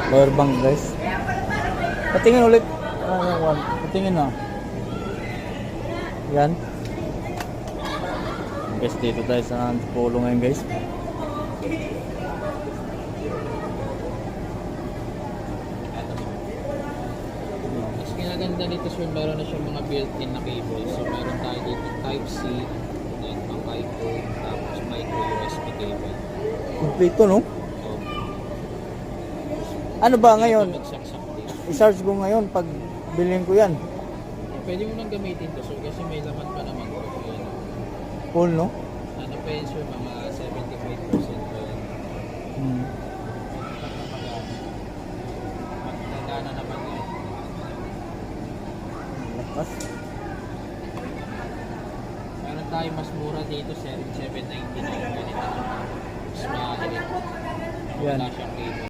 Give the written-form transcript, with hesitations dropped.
Power bank guys. Patingin ulit. Ano one? Patingin na. Yan. Guys, dito tayo sa Antipolo ngayon guys. Mas kinaganda dito sir, meron na siyang mga built-in na cable. So meron tayo dito Type-C, then pang iPhone, tapos micro USB cable. Kompleto no? So, Ano ba ngayon? magsaksak dito. I-charge ko ngayon pag bilhin ko yan. Pwede mo nang gamitin to sir kasi may laman pa naman to. Ayan. Full no? Ano pa yun sir, mga 75% pa yan. Hmm. Magkana naman yan. Lakas. Meron tayo mas mura dito sir, 799. Ganito. Mas maalit. Yan. Wala siyang cable.